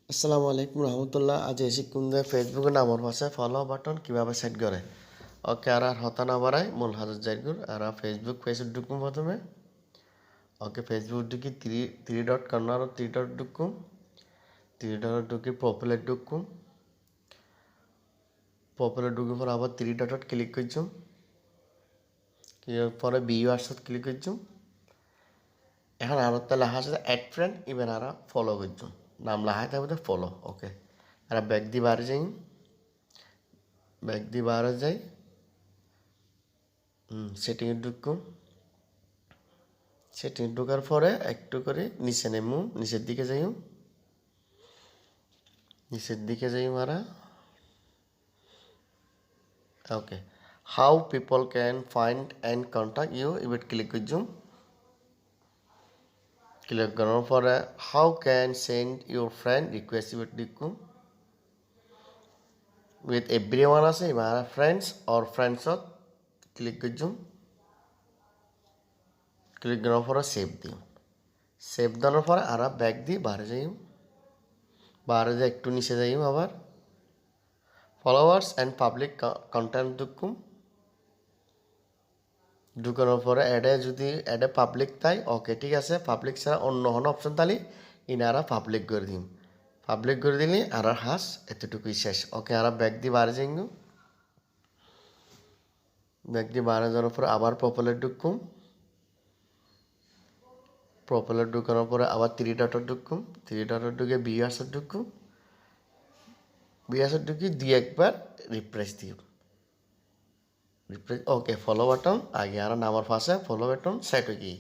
আসসালামু আলাইকুম রহমতুল্লাহ। আজ শিক্ষুন্দে ফেসবুকে নামর পাশে ফলো বাটন কিভাবে সেট করে ওকে আর হতা না বাড়াই মূল হাজার জায়গুর আর ফেসবুক পেজে ঢুকুম প্রথমে ওকে ফেসবুক ঢুকি three dot corner three dot ঢুকুম থ্রি ডট ঢুকি প্রোফাইলে ঢুকুম প্রোফাইলে ঢুকে পরে আবার থ্রি ডট ক্লিক করছুম পরে ভিউয়ার্সত ক্লিক করছুম এখন আর লেখা আছে অ্যাড ফ্রেন্ড ইভেন আর ফলো করছুম নাম লেখায় থাকবে ফলো ওকে আর ব্যাক দিয়ে বাইরে যাই সেটিংয়ে ঢুকুম সেটিং ঢোকার পরে একটু করে নিচে নেমু নিচের দিকে যাই মারা okay how people can find and contact you এবার ক্লিক করছুম ক্লিক করার পরে how can send your friend request এবার ঢুকুম উইথ এভরি ওয়ান আছে এবার ফ্রেন্ডস অর ফ্রেন্ডসত ক্লিক করছুম ক্লিক করার পরে সেভ দেওয়ার পরে আর ব্যাক দিয়ে বাইরে যাই একটু নিচে যাই আবার ফলোয়ার্স অ্যান্ড পাবলিক কন্টেন্ট ঢুকানোর পরে অ্যাডে পাবলিক তাই ওকে ঠিক আছে পাবলিক ছাড়া অন্য কোনো অপশন তালি ইনারা পাবলিক করে দিলে আর হাস এতটুকুই শেষ ওকে আর ব্যাক দিয়ে বাইরে যাই ব্যাক দিয়ে বাইরে যাওয়ার পরে আবার প্রোফাইলে ঢুকানোর পরে আবার থ্রি ডটে ঢুকে ভিউয়ার্সে ঢুকি দিয়ে একবার রিফ্রেশ ওকে ফলো বাটন আগে আর নামার পাশে ফলো বাটন সেট হয়ে গিয়ে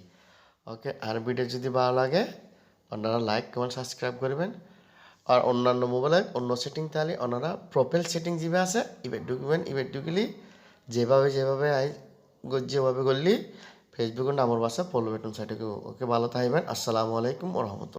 ওকে আর ভিডিও যদি ভালো লাগে আপনারা লাইক কমেন্ট সাবস্ক্রাইব করবেন আর অন্যান্য মোবাইলে অন্য সেটিং তাহলে ওনারা প্রোফাইল সেটিং যেভাবে আছে ইভেন্ট ঢুকলি যেভাবে করলি ফেসবুকের নামের পাশে ফলো বাটন সেট ওকে ভালো থাকবেন। আসসালামু আলাইকুম রহমতুল্লাহ।